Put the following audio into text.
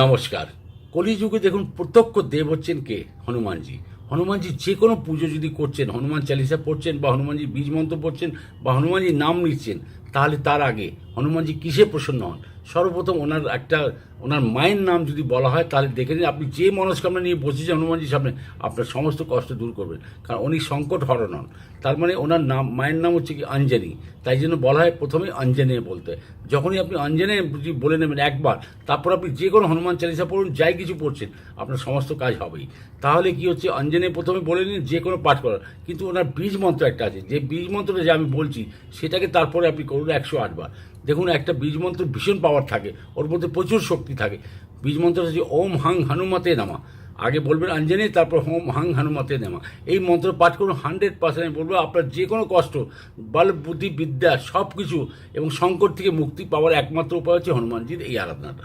নমস্কার। কলিযুগে দেখুন প্রত্যক্ষ দেব হচ্ছেন কে? হনুমানজি। হনুমানজি যে কোনো পুজো যদি করছেন, হনুমান চালিসা পড়ছেন বা হনুমানজির বীজ মন্ত্র পড়ছেন বা হনুমানজির নাম নিচ্ছেন, তাহলে তার আগে হনুমানজি কিসে প্রসন্ন হন? সর্বপ্রথম ওনার মায়ের নাম যদি বলা হয়, তাহলে দেখে নিন আপনি যে মনস্কামনা নিয়ে বসেছেন হনুমানজির সামনে, আপনার সমস্ত কষ্ট দূর করবেন। কারণ উনি সংকট হরণ হন। তার মানে ওনার নাম, মায়ের নাম হচ্ছে কি অঞ্জনী। তাই জন্য বলা হয় প্রথমে অঞ্জনেয় বলতে। যখনই আপনি অঞ্জনেয় যদি বলে নেবেন একবার, তারপর আপনি যে কোনো হনুমান চালিসা পড়ুন, যাই কিছু পড়ছেন, আপনার সমস্ত কাজ হবেই। তাহলে কি হচ্ছে, অঞ্জনে প্রথমে বলে নিন যে কোনো পাঠ করার, কিন্তু ওনার বীজ মন্ত্র একটা আছে, যে বীজ মন্ত্রটা যে আমি বলছি সেটাকে তারপরে আপনি করুন 108 বার। দেখুন একটা বীজ মন্ত্র ভীষণ পাওয়ার থাকে, ওর মধ্যে প্রচুর শক্তি থাকে। বীজ মন্ত্রটা হচ্ছে ওম হাং হনুমতে নামা। আগে বলবেন অঞ্জনে, তারপর হোম হাং হনুমতে নামা। এই মন্ত্র পাঠ করুন, 100% আমি বলবো আপনার যে কোনো কষ্ট, বল বুদ্ধি বিদ্যা সব কিছু এবং সংকট থেকে মুক্তি পাওয়ার একমাত্র উপায় হচ্ছে হনুমানজির এই আরাধনাটা।